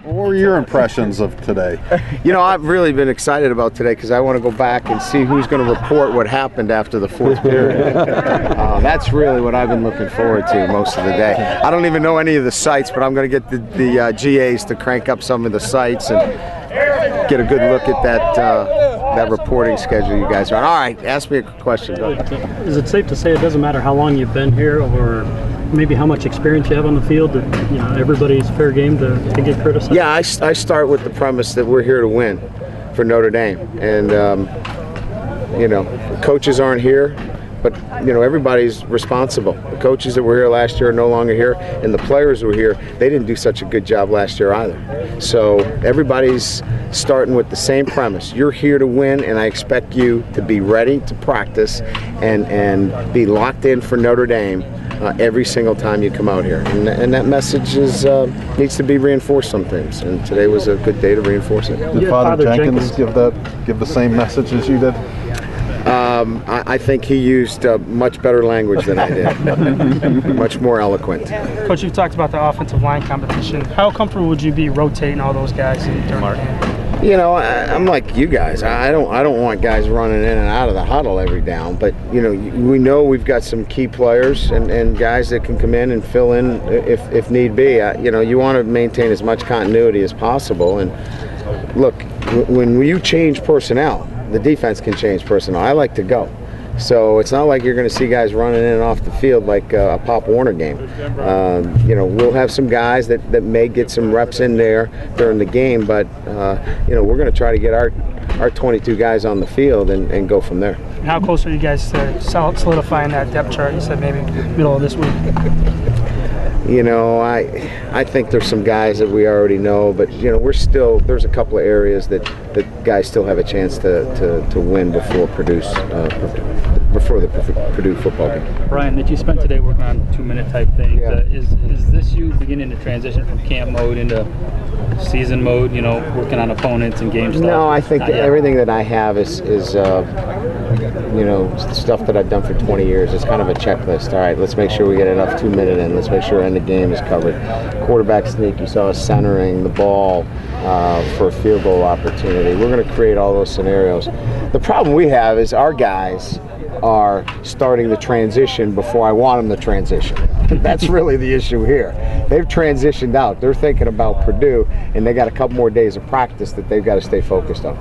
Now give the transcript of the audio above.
What were your impressions of today? You know, I've really been excited about today because I want to go back and see who's going to report what happened after the fourth period. That's really what I've been looking forward to most of the day. I don't even know any of the sites, but I'm going to get the GAs to crank up some of the sites and get a good look at that reporting schedule you guys are on. All right, ask me a question. Go. Is it safe to say it doesn't matter how long you've been here or maybe how much experience you have on the field, that everybody's fair game to get criticized? Yeah, I start with the premise that we're here to win for Notre Dame. And, coaches aren't here, but, everybody's responsible. The coaches that were here last year are no longer here, and the players who were here, they didn't do such a good job last year either. So everybody's starting with the same premise. You're here to win, and I expect you to be ready to practice and be locked in for Notre Dame every single time you come out here. And that message needs to be reinforced sometimes, and today was a good day to reinforce it. Did Father Jenkins give the same message as you did? I think he used much better language than I did. Much more eloquent. Coach, you've talked about the offensive line competition. How comfortable would you be rotating all those guys during the game? I'm like you guys. I don't want guys running in and out of the huddle every down. But we know we've got some key players and guys that can come in and fill in if need be. You want to maintain as much continuity as possible. And look, when you change personnel, the defense can change personnel. I like to go. So it's not like you're going to see guys running in and off the field like a Pop Warner game. We'll have some guys that may get some reps in there during the game, but we're going to try to get our 22 guys on the field and go from there. How close are you guys to solidifying that depth chart? You said maybe middle of this week. I think there's some guys that we already know, but there's a couple of areas that guys still have a chance to win before the Purdue football game. Brian, that you spent today working on 2-minute type things. Yeah. Is this you beginning to transition from camp mode into season mode? Working on opponents and game stuff? No, I think everything that I have is stuff that I've done for 20 years. It's kind of a checklist. All right, let's make sure we get enough 2-minute in. Let's make sure end of game is covered. Quarterback sneak, you saw us centering the ball for a field goal opportunity. We're going to create all those scenarios. The problem we have is our guys are starting the transition before I want them to transition. That's really the issue here. They've transitioned out. They're thinking about Purdue, and they got a couple more days of practice that they've got to stay focused on.